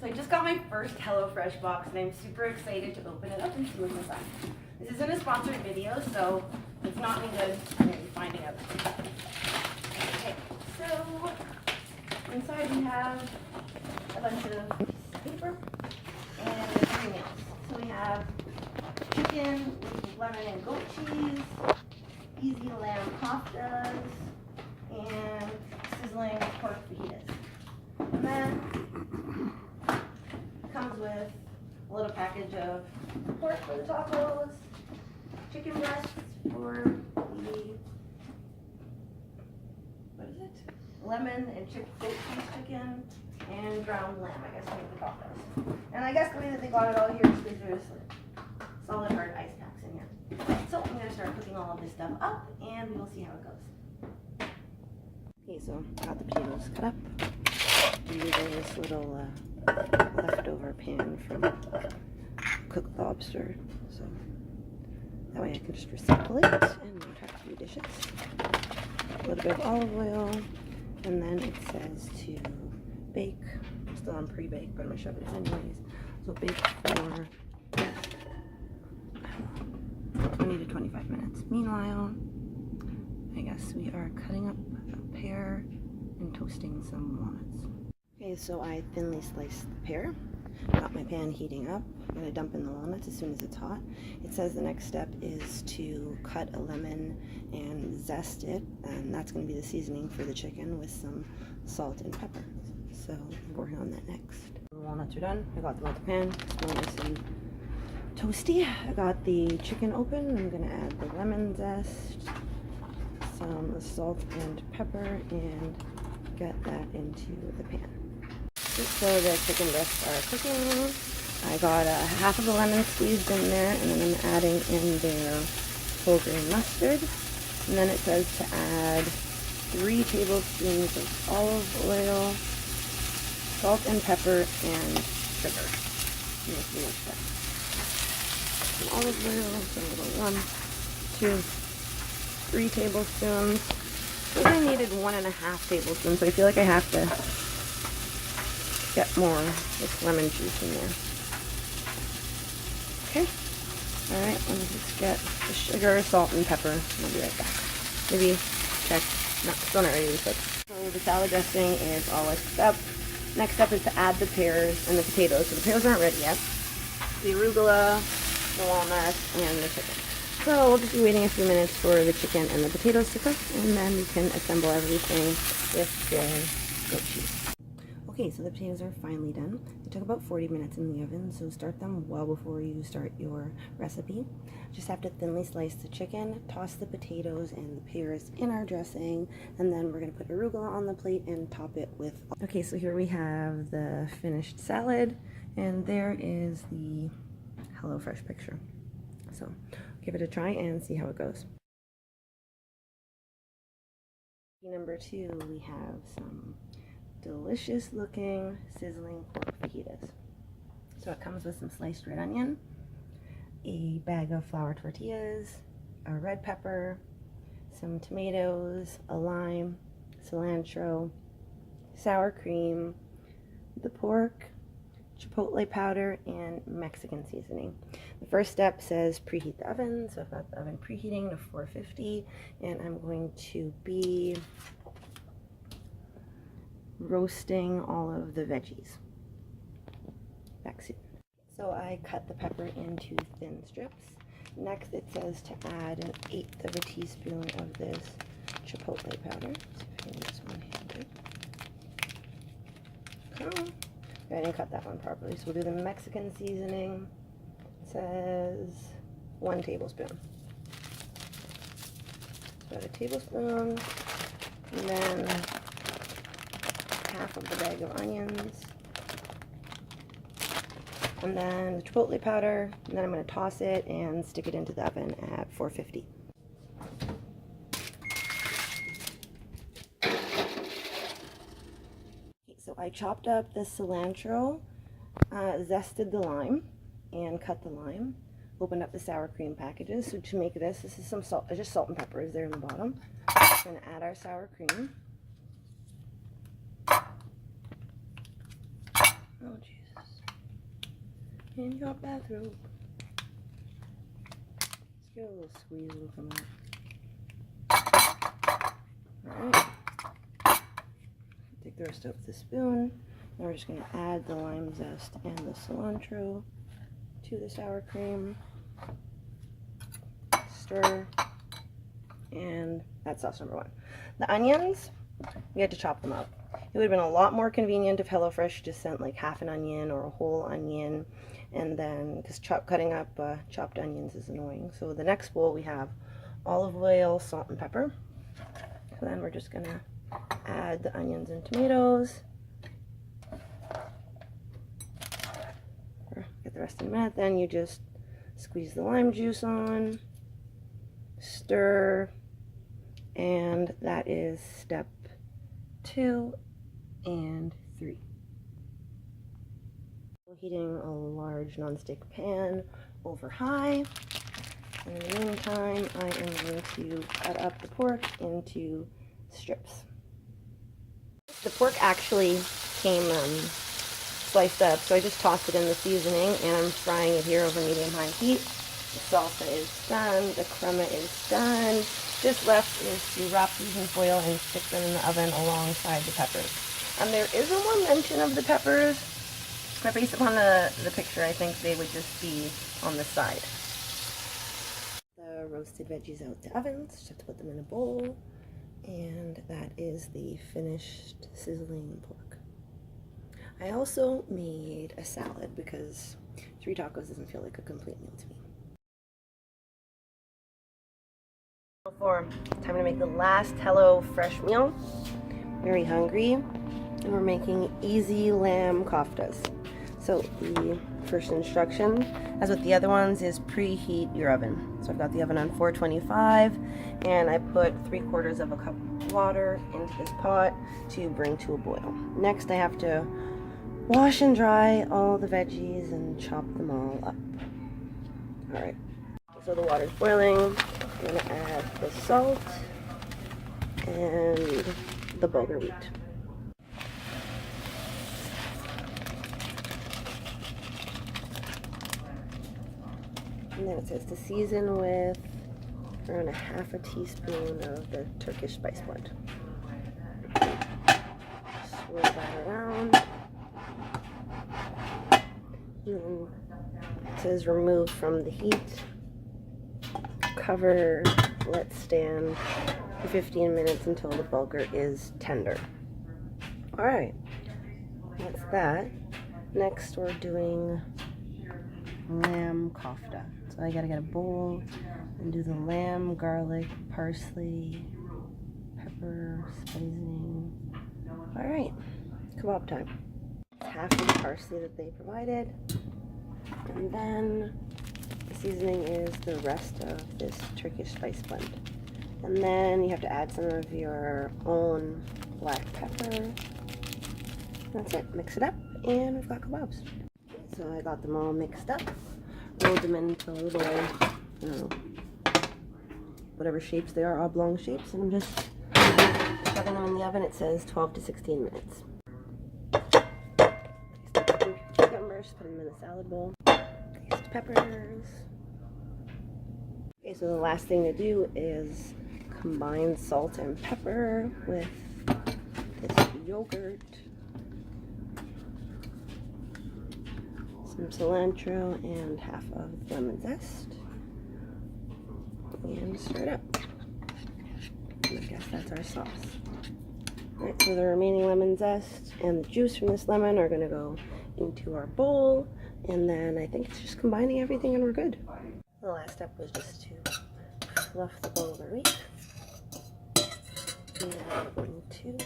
So I just got my first HelloFresh box and I'm super excited to open it up and see what's inside. This isn't a sponsored video, so it's not any good. I'm going to be finding out. Okay, so inside we have a bunch of pieces of paper and there's 3 meals. So we have chicken with lemon and goat cheese, easy lamb koftas, and sizzling pork fajitas. And then it comes with a little package of pork for the tacos, chicken breasts for the, what is it? Lemon and goat cheese chicken, and ground lamb, I guess, to make the tacos. And I guess the way that they got it all here is because there's solid hard ice packs in here. So I'm going to start cooking all of this stuff up and we will see how it goes. Okay, so got the potatoes cut up. I'm using this little leftover pan from cooked lobster, so that way I can just recycle it and not have to do dishes. A little bit of olive oil, and then it says to bake. I'm still on pre-bake, but I'm gonna shove it in anyways. So bake for 20 to 25 minutes. Meanwhile, I guess we are cutting up a pear and toasting some walnuts. Okay, so I thinly sliced the pear. Got my pan heating up. I'm going to dump in the walnuts as soon as it's hot. It says the next step is to cut a lemon and zest it, and that's going to be the seasoning for the chicken with some salt and pepper. So I'm working on that next. The walnuts are done. I got them out the pan. Smell nice and toasty. I got the chicken open. I'm going to add the lemon zest, some salt and pepper, and get that into the pan. So the chicken breasts are cooking. I got half of the lemon squeezed in there, and then I'm adding in their whole grain mustard. And then it says to add 3 tablespoons of olive oil, salt and pepper, and sugar. Some olive oil, so a little 1, 2, 3 tablespoons. I think I needed 1.5 tablespoons, so I feel like I have to get more with lemon juice in there. Okay. Alright, let me just get the sugar, salt, and pepper, and I'll be right back. Maybe check. No, still not ready to cook. So the salad dressing is all mixed up. Next step is to add the pears and the potatoes. So the potatoes aren't ready yet. The arugula, the walnuts, and the chicken. So we'll just be waiting a few minutes for the chicken and the potatoes to cook, and then we can assemble everything with the goat cheese. Okay, so the potatoes are finally done. It took about 40 minutes in the oven, so start them well before you start your recipe. Just have to thinly slice the chicken, toss the potatoes and the pears in our dressing, and then we're going to put arugula on the plate and top it with... Okay, so here we have the finished salad, and there is the HelloFresh picture. So give it a try and see how it goes. Number 2, we have some delicious looking sizzling pork fajitas. So it comes with some sliced red onion, a bag of flour tortillas, a red pepper, some tomatoes, a lime, cilantro, sour cream, the pork, chipotle powder, and Mexican seasoning. The first step says preheat the oven, so I've got the oven preheating to 450, and I'm going to be roasting all of the veggies. Back soon. So I cut the pepper into thin strips. Next it says to add 1/8 of a teaspoon of this chipotle powder. See if I can use one-handed. I didn't cut that one properly, so we'll do the Mexican seasoning. It says 1 tablespoon. About a tablespoon, and then half of the bag of onions, and then the chipotle powder, and then I'm going to toss it and stick it into the oven at 450. Okay, so I chopped up the cilantro, zested the lime, and cut the lime. Opened up the sour cream packages. So to make this is some salt, just salt and pepper is there in the bottom. We're going to add our sour cream. Oh, jeez. in your bathrobe. Let's give it a little squeeze and come out. Alright. Take the rest out with a spoon. Now we're just going to add the lime zest and the cilantro to the sour cream. Stir. And that's sauce number 1. The onions, we had to chop them up. It would have been a lot more convenient if HelloFresh just sent like half an onion or a whole onion, and then because cutting up chopped onions is annoying. So the next bowl we have olive oil, salt, and pepper. So then we're just gonna add the onions and tomatoes. Get the rest in a minute. Then you just squeeze the lime juice on, stir, and that is step 2 and 3. Heating a large nonstick pan over high. In the meantime, I am going to cut up the pork into strips. The pork actually came sliced up, so I just tossed it in the seasoning, and I'm frying it here over medium-high heat. The salsa is done, the crema is done. Just left is to wrap these in foil and stick them in the oven alongside the peppers. And there isn't one mention of the peppers, but based upon the picture, I think they would just be on the side. The roasted veggies out the oven, so just have to put them in a bowl. And that is the finished sizzling pork. I also made a salad because 3 tacos doesn't feel like a complete meal to me. Time to make the last HelloFresh meal. Very hungry, and we're making easy lamb koftas. So the first instruction, as with the other ones, is preheat your oven. So I've got the oven on 425, and I put 3/4 of a cup of water into this pot to bring to a boil. Next, I have to wash and dry all the veggies and chop them all up. All right, so the water's boiling. I'm going to add the salt and the Bulgar wheat. And then it says to season with around a half a teaspoon of the Turkish spice blend. Swirl that around. And it says remove from the heat. Cover, let stand for 15 minutes until the Bulgar is tender. Alright, that's that. Next we're doing lamb kofta. So I gotta get a bowl and do the lamb, garlic, parsley, pepper, seasoning. Alright, kebab time. It's half of the parsley that they provided. And then the seasoning is the rest of this Turkish spice blend. And then you have to add some of your own black pepper. That's it. Mix it up, and we've got kebabs. So I got them all mixed up, rolled them into little, I don't know, whatever shapes they are, oblong shapes, and I'm just stuffing them in the oven. It says 12 to 16 minutes. Cucumbers, put them in a salad bowl. Taste peppers. Okay, so the last thing to do is combine salt and pepper with this yogurt, some cilantro, and half of lemon zest, and stir it up. And I guess that's our sauce. Alright, so the remaining lemon zest and the juice from this lemon are going to go into our bowl, and then I think it's just combining everything and we're good. The last step was just to fluff the Bulgar wheat. And I'm going to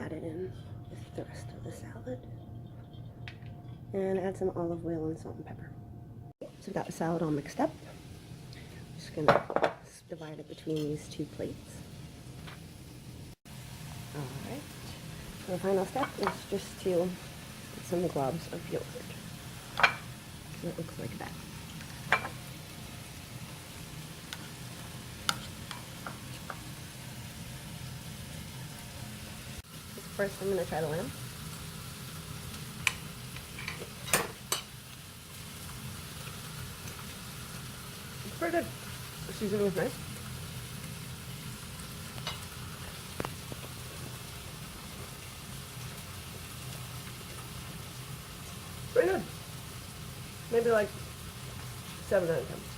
add it in with the rest of the salad. And add some olive oil and salt and pepper. So we've got the salad all mixed up. I'm just going to divide it between these 2 plates. Alright. So the final step is just to put some globs of yogurt. So it looks like that. First, I'm going to try the lamb. pretty good. The seasoning is nice. Pretty good. Maybe like 7 out of 10.